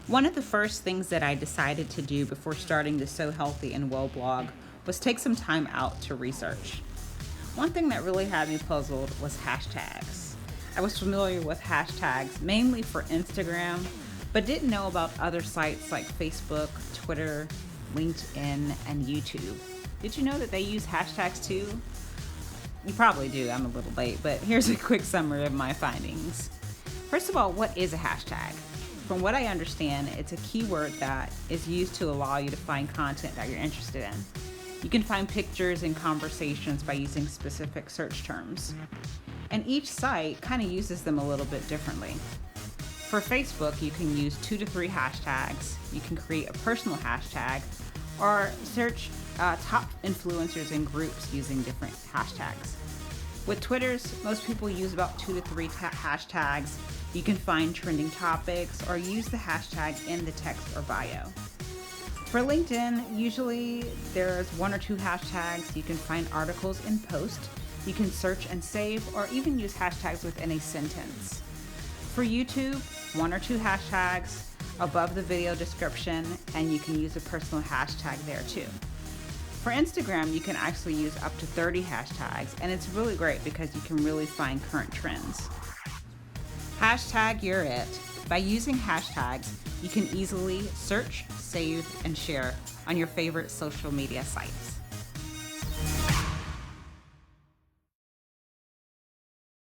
One of the first things that I decided to do before starting the So Healthy and Well blog was take some time out to research. One thing that really had me puzzled was hashtags. I was familiar with hashtags mainly for Instagram, but didn't know about other sites like Facebook, Twitter, LinkedIn, and YouTube. Did you know that they use hashtags too? You probably do, I'm a little late, but here's a quick summary of my findings. First of all, what is a hashtag? From what I understand, it's a keyword that is used to allow you to find content that you're interested in. You can find pictures and conversations by using specific search terms. And each site kind of uses them a little bit differently. For Facebook, you can use 2 to 3 hashtags. You can create a personal hashtag or search top influencers and groups using different hashtags. With Twitter's, most people use about 2 to 3 hashtags. You can find trending topics or use the hashtag in the text or bio. For LinkedIn, usually there's 1 or 2 hashtags. You can find articles in post. You can search and save or even use hashtags within a sentence. For YouTube, 1 or 2 hashtags above the video description, and you can use a personal hashtag there too. For Instagram, you can actually use up to 30 hashtags, and it's really great because you can really find current trends. Hashtag You're It. By using hashtags, you can easily search, save, and share on your favorite social media sites.